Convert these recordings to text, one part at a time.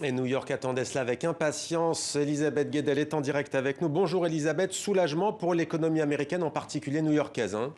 Et New York attendait cela avec impatience. Elisabeth Guedel est en direct avec nous. Bonjour Elisabeth, soulagement pour l'économie américaine, en particulier new-yorkaise, hein.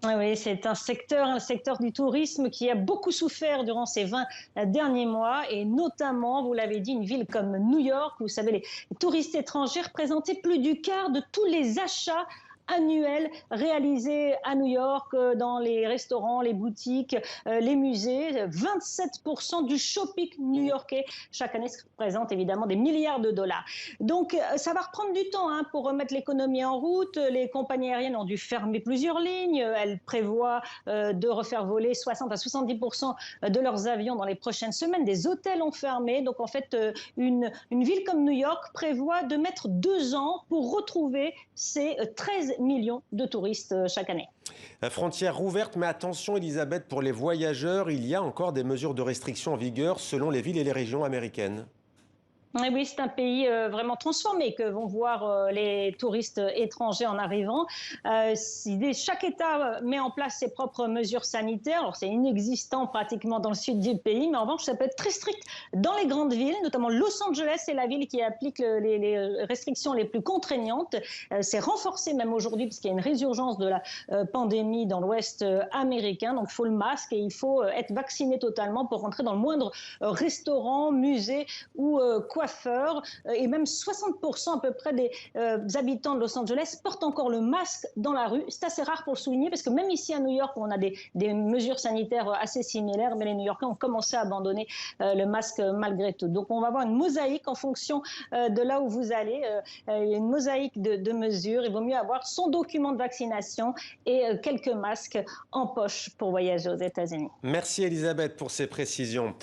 Oui, oui, c'est un secteur du tourisme qui a beaucoup souffert durant ces 20 derniers mois et notamment, vous l'avez dit, une ville comme New York, où vous savez, les touristes étrangers représentaient plus du quart de tous les achats annuels réalisés à New York dans les restaurants, les boutiques, les musées. 27% du shopping new-yorkais chaque année, ce qui représente évidemment des milliards de dollars. Donc ça va reprendre du temps pour remettre l'économie en route. Les compagnies aériennes ont dû fermer plusieurs lignes. Elles prévoient de refaire voler 60 à 70% de leurs avions dans les prochaines semaines. Des hôtels ont fermé. Donc en fait, une ville comme New York prévoit de mettre 2 ans pour retrouver ses 13 millions de touristes chaque année. Frontières rouvertes, mais attention Elisabeth, pour les voyageurs, il y a encore des mesures de restriction en vigueur selon les villes et les régions américaines. Oui, c'est un pays vraiment transformé que vont voir les touristes étrangers en arrivant. Chaque État met en place ses propres mesures sanitaires. Alors, c'est inexistant pratiquement dans le sud du pays, mais en revanche, ça peut être très strict dans les grandes villes, notamment Los Angeles, c'est la ville qui applique les restrictions les plus contraignantes. C'est renforcé même aujourd'hui, puisqu'il y a une résurgence de la pandémie dans l'Ouest américain. Donc, il faut le masque et il faut être vacciné totalement pour rentrer dans le moindre restaurant, musée ou coiffeurs, et même 60% à peu près des habitants de Los Angeles portent encore le masque dans la rue. C'est assez rare pour le souligner parce que même ici à New York, où on a des mesures sanitaires assez similaires, mais les New-Yorkais ont commencé à abandonner le masque malgré tout. Donc on va avoir une mosaïque en fonction de là où vous allez. Il y a une mosaïque de mesures. Il vaut mieux avoir son document de vaccination et quelques masques en poche pour voyager aux États-Unis. Merci Elisabeth pour ces précisions.